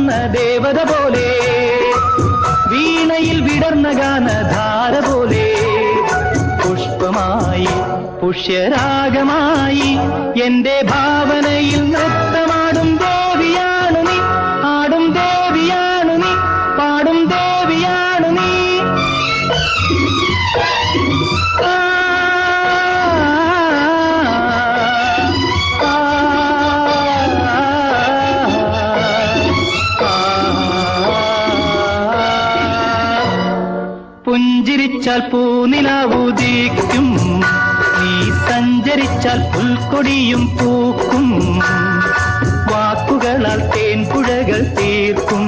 വന്ന ദേവത പോലെ, വീണയിൽ വിടർന്ന ഗാനധാര പോലെ, പുഷ്പമായി പുഷ്യരാഗമായി എന്റെ ഭാവനയിൽ നൃത്തമാടും ദേവിയാണു നീ, ആടും ദേവിയാണു നീ, പാടും ദേവിയാണു നീ. പുഞ്ചിരിച്ചാൽ പൂനിലാവുദിക്കും, നീ സഞ്ചരിച്ചാൽ പുൽക്കൊടിയും പൂക്കും, വാക്കുകളാൽ തേൻപുഴകൾ തീർക്കും.